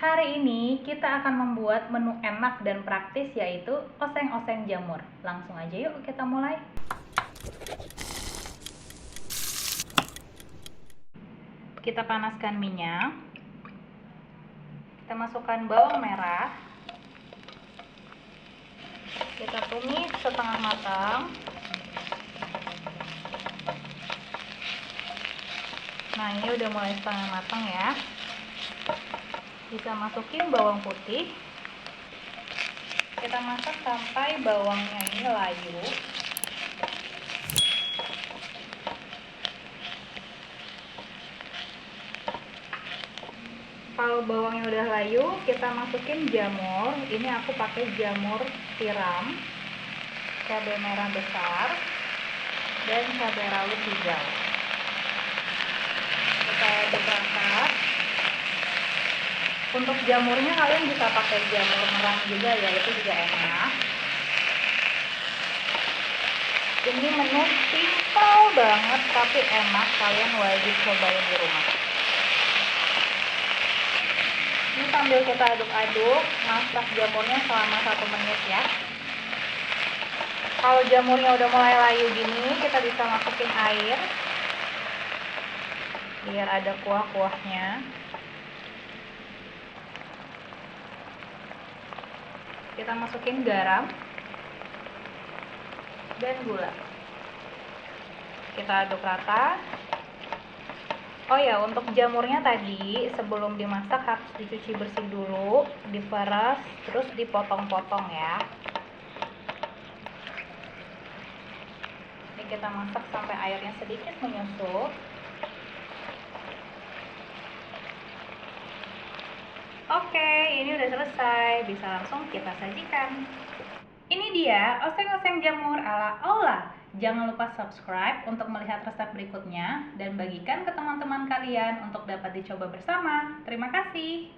Hari ini kita akan membuat menu enak dan praktis, yaitu oseng-oseng jamur. Langsung aja yuk kita mulai. Kita panaskan minyak. Kita masukkan bawang merah. Kita tumis setengah matang. Nah, ini udah mulai setengah matang ya. Bisa masukin bawang putih. Kita masak sampai bawangnya ini layu. Kalau bawangnya udah layu, kita masukin jamur. Ini aku pakai jamur tiram, cabai merah besar, dan cabai rawit hijau. Kita aduk rata. Untuk jamurnya kalian bisa pakai jamur merah juga ya, itu juga enak. Ini menu simple banget tapi enak, kalian wajib cobain di rumah. Ini sambil kita aduk-aduk, masak jamurnya selama 1 menit ya. Kalau jamurnya udah mulai layu gini, kita bisa masukin air biar ada kuah-kuahnya. Kita masukin garam dan gula. Kita aduk rata. Oh ya, untuk jamurnya tadi sebelum dimasak harus dicuci bersih dulu, diperas, terus dipotong-potong ya. Ini kita masak sampai airnya sedikit menyusut. Oke, ini udah selesai, bisa langsung kita sajikan. Ini dia oseng-oseng jamur ala Aula. Jangan lupa subscribe untuk melihat resep berikutnya dan bagikan ke teman-teman kalian untuk dapat dicoba bersama. Terima kasih.